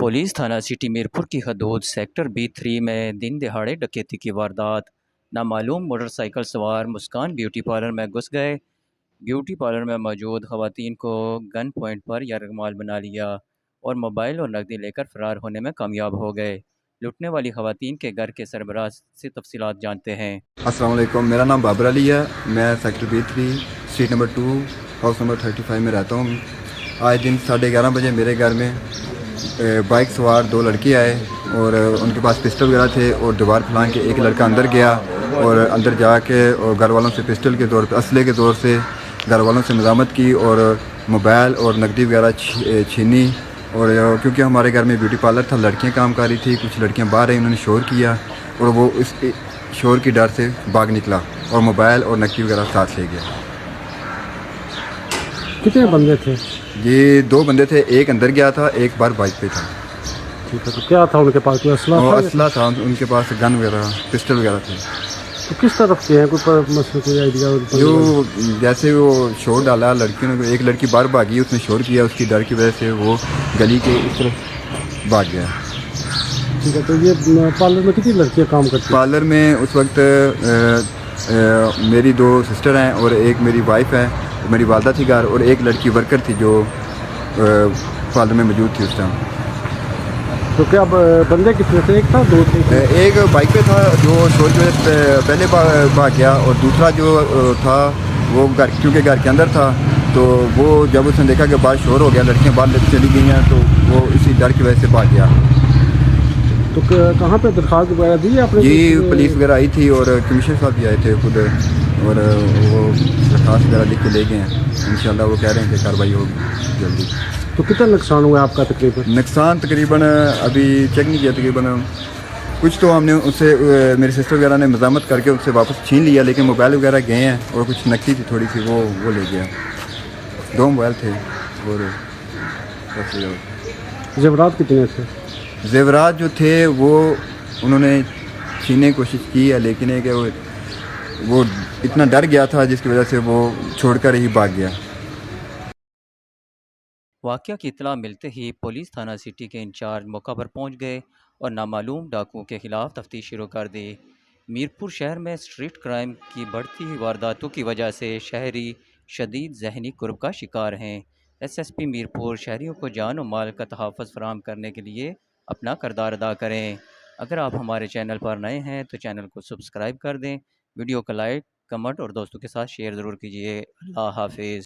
Police थाना city Mirpur की हदूद सेक्टर B3 में दिन दहाड़े डकैती की वारदात। नामालूम मोटरसाइकिल सवार मुस्कान ब्यूटी पार्लर में घुस गए। ब्यूटी पार्लर में मौजूद खवातीन को गन पॉइंट पर यरगमाल बना लिया और मोबाइल और नकदी लेकर फरार होने में कामयाब हो गए। लुटने वाली खवातीन के घर के सरबराह से तफसीलात जानते हैं। अस्सलाम वालेकुम, मेरा नाम बाबर अली है। मैं sector B3 street number 2 house number 35 में रहता हूँ। आज दिन 11:30 बजे मेरे घर में बाइक सवार दो लड़के आए और उनके पास पिस्टल वगैरह थे और दीवार फैलान के एक लड़का अंदर गया और अंदर जाके और घर वालों से पिस्टल के तौर पर असले के तौर से घर वालों से मज़ामत की और मोबाइल और नकदी वगैरह छीनी। और क्योंकि हमारे घर में ब्यूटी पार्लर था, लड़कियां काम कर रही थी, कुछ लड़कियां बाहर आई, उन्होंने शोर किया और वो इस शोर की डर से भाग निकला और मोबाइल और नकदी वगैरह साथ ले गया। कितने बंदे थे? ये दो बंदे थे, एक अंदर गया था, एक बार बाइक पे था। ठीक है, तो क्या था उनके पास? कोई असला था? असला था उनके पास, गन वगैरह पिस्टल वगैरह थे। तो किस तरफ के हैं, कोई आइडिया? जो जैसे वो शोर डाला लड़कियों ने, एक लड़की बाहर भागी, उसने शोर किया, उसकी डर की वजह से वो गली के इस तरफ भाग गया। ठीक है, तो ये पार्लर में कितनी लड़कियां काम करती हैं? पार्लर में उस वक्त मेरी दो सिस्टर हैं और एक मेरी वाइफ है, मेरी वालदा थी घर, और एक लड़की वर्कर थी जो पार्लर में मौजूद थी उस टाइम। तो क्या बंदे कितने थे? एक था, दो थे? एक बाइक पे था जो शोर की वजह से पहले भाग गया और दूसरा जो था वो घर, क्योंकि घर के अंदर था, तो वो जब उसने देखा कि बाहर शोर हो गया, लड़कियां बाहर चली गई हैं, तो वो इसी डर की वजह से भाग गया। तो कहाँ पे दरख्वास्त वगैरह दी आपने? जी, पुलिस वगैरह आई थी और कमिश्नर साहब भी आए थे खुद, और वो दरख्वास्त वगैरह लिख के ले गए हैं। इंशाल्लाह वो कह रहे हैं कि कार्रवाई होगी जल्दी। तो कितना नुकसान हुआ आपका तकरीबन? नुकसान तकरीबन अभी चेक नहीं किया, तकरीबन कुछ तो हमने उससे मेरी सिस्टर वगैरह ने मज़ामत करके उससे वापस छीन लिया, लेकिन मोबाइल वगैरह गए हैं और कुछ नकदी थी थोड़ी सी, वो ले गया। 2 मोबाइल थे और जेवरात कितने थे? जेवरात जो थे वो उन्होंने छीनने की कोशिश की है, लेकिन है कि वो इतना डर गया था जिसकी वजह से वो छोड़कर ही भाग गया। वाक़या की इत्तला मिलते ही पुलिस थाना सिटी के इंचार्ज मौका पर पहुंच गए और नामालूम डाकुओं के खिलाफ तफ्तीश शुरू कर दी। मीरपुर शहर में स्ट्रीट क्राइम की बढ़ती हुई वारदातों की वजह से शहरी शदीद जहनी कुर्ब का शिकार हैं। SSP मीरपुर शहरियों को जान और माल का तहफ़्फ़ुज़ फराहम करने के लिए अपना किरदार अदा करें। अगर आप हमारे चैनल पर नए हैं तो चैनल को सब्सक्राइब कर दें, वीडियो को लाइक, कमेंट और दोस्तों के साथ शेयर ज़रूर कीजिए। अल्लाह हाफिज़।